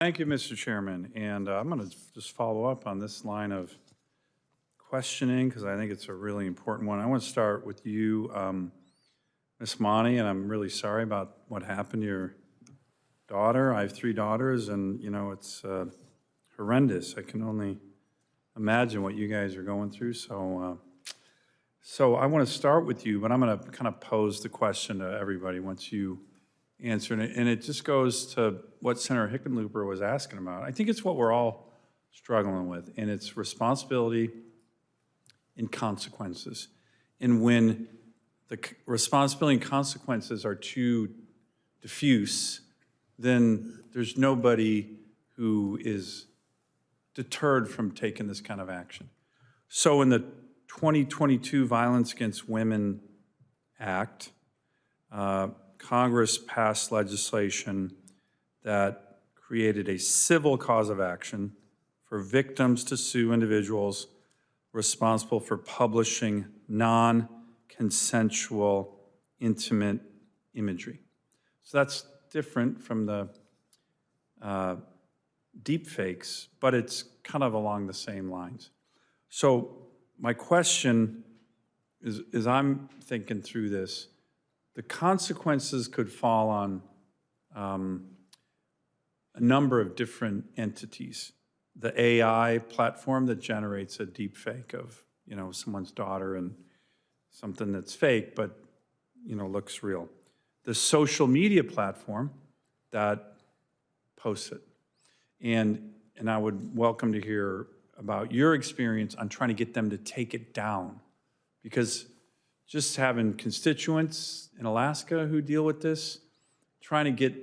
Thank you, Mr. Chairman. And I'm going to just follow up on this line of questioning because I think it's a really important one. I want to start with you, Ms. Monty, and I'm really sorry about what happened to your daughter. I have 3 daughters, and, it's horrendous. I can only imagine what you guys are going through. So I want to start with you, but I'm going to kind of pose the question to everybody once you answer it. And it just goes to what Senator Hickenlooper was asking about. I think it's what we're all struggling with, and it's responsibility and consequences. And when the responsibility and consequences are too diffuse, then there's nobody who is deterred from taking this kind of action. So in the 2022 Violence Against Women Act, Congress passed legislation that created a civil cause of action for victims to sue individuals responsible for publishing non-consensual intimate imagery. So that's different from the deep fakes, but it's kind of along the same lines. So my question is I'm thinking through this, the consequences could fall on a number of different entities. The AI platform that generates a deep fake of, someone's daughter and something that's fake, but, looks real. The social media platform that posts it. And I would welcome to hear about your experience on trying to get them to take it down. Because just having constituents in Alaska who deal with this, trying to get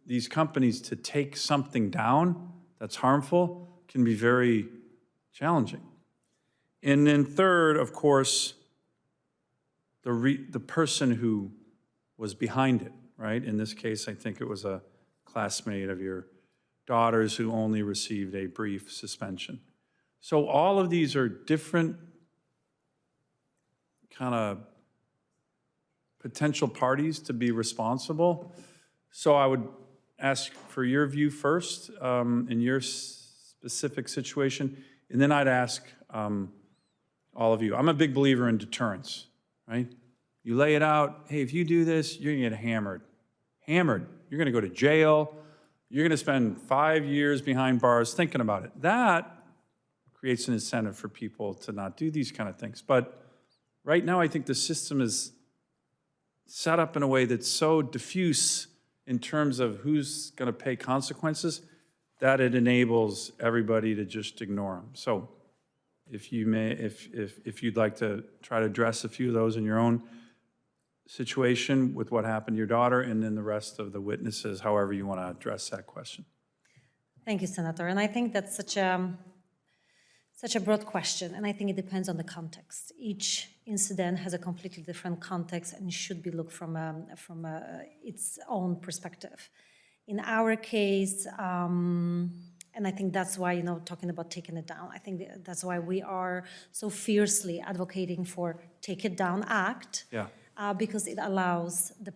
these companies to take something down that's harmful can be very challenging. And then third, of course, the person who was behind it, right? In this case, I think it was a classmate of your daughter's who only received a brief suspension. So all of these are different kind of potential parties to be responsible. So I would ask for your view first in your specific situation, and then I'd ask all of you. I'm a big believer in deterrence, right? You lay it out, hey, if you do this, you're gonna get hammered. Hammered. You're gonna go to jail. You're gonna spend 5 years behind bars thinking about it. That creates an incentive for people to not do these kind of things. But right now, I think the system is set up in a way that's so diffuse in terms of who's going to pay consequences that it enables everybody to just ignore them. So if you may, if you'd like to try to address a few of those in your own situation with what happened to your daughter, and then the rest of the witnesses, however you want to address that question. Thank you, Senator. And I think that's such a broad question, and I think it depends on the context. Each incident has a completely different context and should be looked from its own perspective. In our case, and I think that's why, talking about taking it down, I think that's why we are so fiercely advocating for Take It Down Act. Yeah. Because it allows the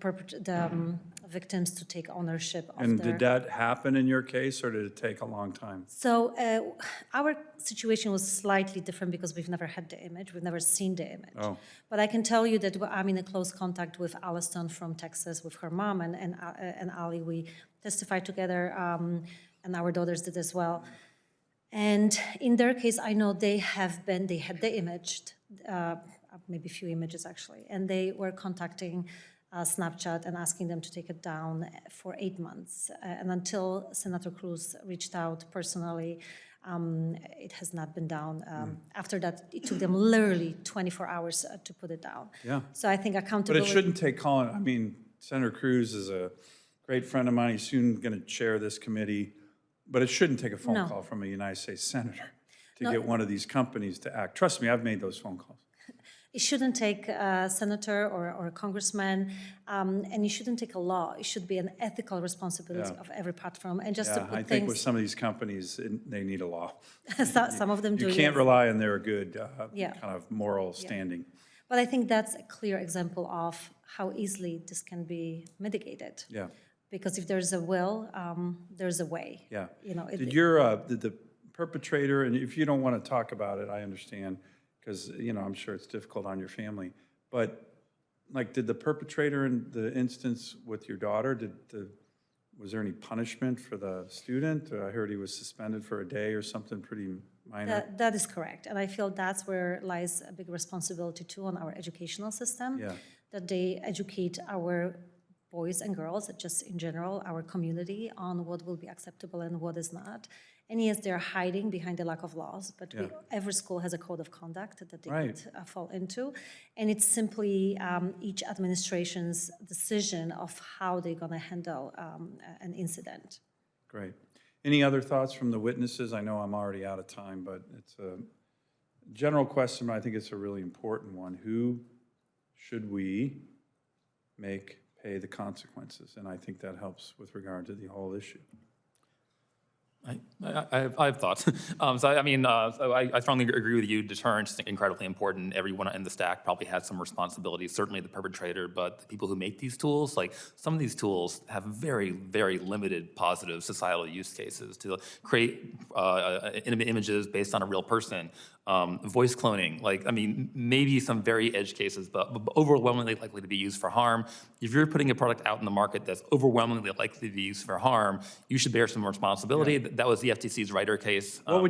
victims to take ownership of And did that happen in your case, or did it take a long time? So our situation was slightly different because we've never had the image. We've never seen the image. Oh. But I can tell you that I'm in a close contact with Alliston from Texas, with her mom and Ali. We testified together, and our daughters did as well. And in their case, I know they had the image, maybe a few images actually, and they were contacting Snapchat and asking them to take it down for 8 months. And until Senator Cruz reached out personally, it has not been down. After that, it took them literally 24 hours to put it down. Yeah. So I think accountability. But it shouldn't take calling. I mean, Senator Cruz is a great friend of mine. He's soon going to chair this committee. But it shouldn't take a phone call from a United States senator to get one of these companies to act. Trust me, I've made those phone calls. It shouldn't take a senator or a congressman, and it shouldn't take a law. It should be an ethical responsibility of every platform. And just to put I think with some of these companies, they need a law. Some of them do. You can't rely on their good kind of moral standing. But I think that's a clear example of how easily this can be mitigated. Yeah. because if there's a will, there's a way. Yeah. You know, Did the perpetrator, and if you don't want to talk about it, I understand, because, I'm sure it's difficult on your family, but like, did the perpetrator in the instance with your daughter, was there any punishment for the student? I heard he was suspended for a day or something pretty minor. That is correct. And I feel that's where lies a big responsibility too on our educational system, that they educate our boys and girls, just in general, our community, on what will be acceptable and what is not. And yes, they're hiding behind the lack of laws, but every school has a code of conduct that they could fall into. And it's simply each administration's decision of how they're going to handle an incident. Great. Any other thoughts from the witnesses? I know I'm already out of time, but it's a general question, but I think it's a really important one. Who should we make pay the consequences? And I think that helps with regard to the whole issue. I have thoughts. I strongly agree with you. Deterrence is incredibly important. Everyone in the stack probably has some responsibility, certainly the perpetrator, but the people who make these tools, like some of these tools have very, very limited positive societal use cases to create images based on a real person. Voice cloning, maybe some very edge cases, but overwhelmingly likely to be used for harm. If you're putting a product out in the market that's overwhelmingly likely to be used for harm, you should bear some responsibility. That was the FTC's Ryder case. What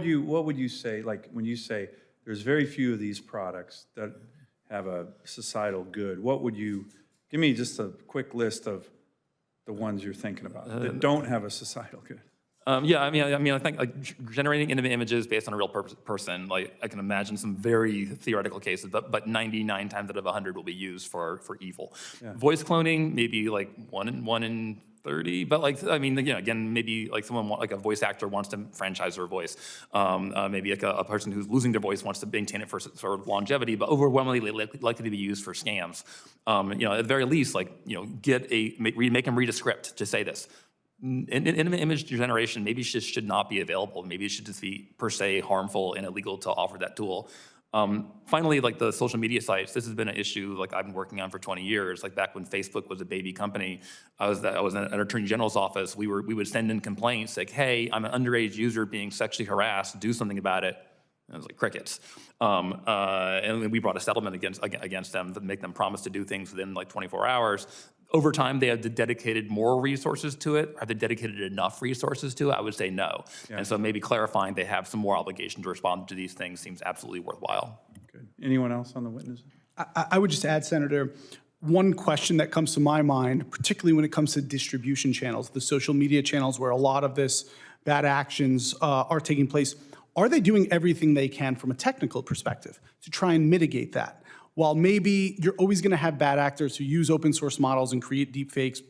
would you say, like when you say there's very few of these products that have a societal good, give me just a quick list of the ones you're thinking about that don't have a societal good. I think generating images based on a real person, I can imagine some very theoretical cases, but 99 times out of 100 will be used for evil. Voice cloning, maybe one in 30, but again, maybe someone a voice actor wants to franchise their voice. Maybe a person who's losing their voice wants to maintain it for longevity, but overwhelmingly likely to be used for scams. At the very least, make them read a script to say this. Image generation maybe should not be available. Maybe it should just be per se harmful and illegal to offer that tool. Finally, the social media sites, this has been an issue I've been working on for 20 years. Back when Facebook was a baby company, I was in an attorney general's office. We would send in complaints hey, I'm an underage user being sexually harassed. Do something about it. And it was crickets. And we brought a settlement against them to make them promise to do things within 24 hours. Over time, they have dedicated more resources to it. Have they dedicated enough resources to it? I would say no. And so maybe clarifying they have some more obligation to respond to these things seems absolutely worthwhile. Good. Anyone else on the witness? I would just add, Senator, one question that comes to my mind, particularly when it comes to distribution channels, the social media channels where a lot of this bad actions are taking place. Are they doing everything they can from a technical perspective to try and mitigate that? While maybe you're always going to have bad actors who use open source models and create deep fakes,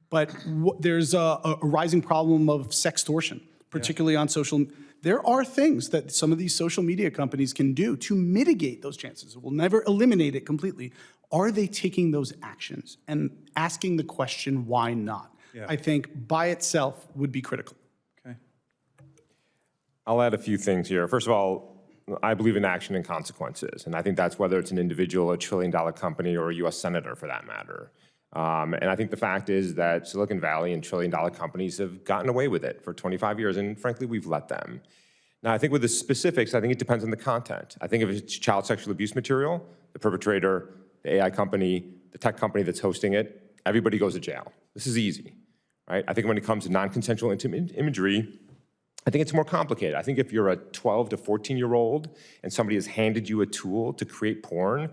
but there's a rising problem of sextortion, particularly on social. There are things that some of these social media companies can do to mitigate those chances. It will never eliminate it completely. Are they taking those actions and asking the question, why not? I think by itself would be critical. Okay. I'll add a few things here. First of all, I believe in action and consequences, and I think that's whether it's an individual, a trillion-dollar company, or a U.S. senator for that matter. And I think the fact is that Silicon Valley and trillion-dollar companies have gotten away with it for 25 years, and frankly, we've let them. Now, I think with the specifics, I think it depends on the content. I think if it's child sexual abuse material, the perpetrator, the AI company, the tech company that's hosting it, everybody goes to jail. This is easy, right? I think when it comes to non-consensual intimate imagery, I think it's more complicated. I think if you're a 12 to 14-year-old and somebody has handed you a tool to create porn,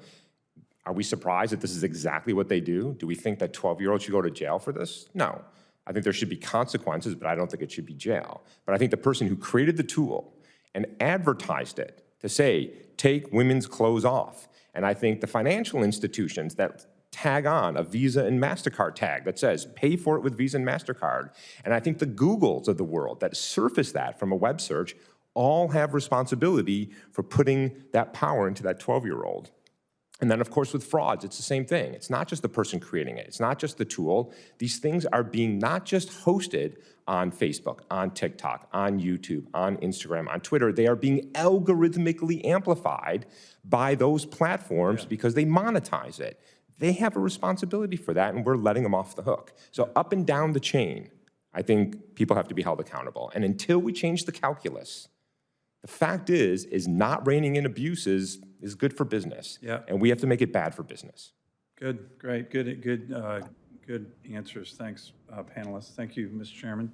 are we surprised that this is exactly what they do? Do we think that 12-year-olds should go to jail for this? No. I think there should be consequences, but I don't think it should be jail. But I think the person who created the tool and advertised it to say, take women's clothes off, and I think the financial institutions that tag on a Visa and MasterCard tag that says, pay for it with Visa and MasterCard. And I think the Googles of the world that surface that from a web search all have responsibility for putting that power into that 12-year-old. And then, of course, with frauds, it's the same thing. It's not just the person creating it. It's not just the tool. These things are being not just hosted on Facebook, on TikTok, on YouTube, on Instagram, on Twitter. They are being algorithmically amplified by those platforms because they monetize it. they have a responsibility for that, and we're letting them off the hook. So up and down the chain, I think people have to be held accountable. And until we change the calculus, the fact is not reining in abuses is good for business. Yeah. And we have to make it bad for business. Good, great, good answers. Thanks, panelists. Thank you, Mr. Chairman.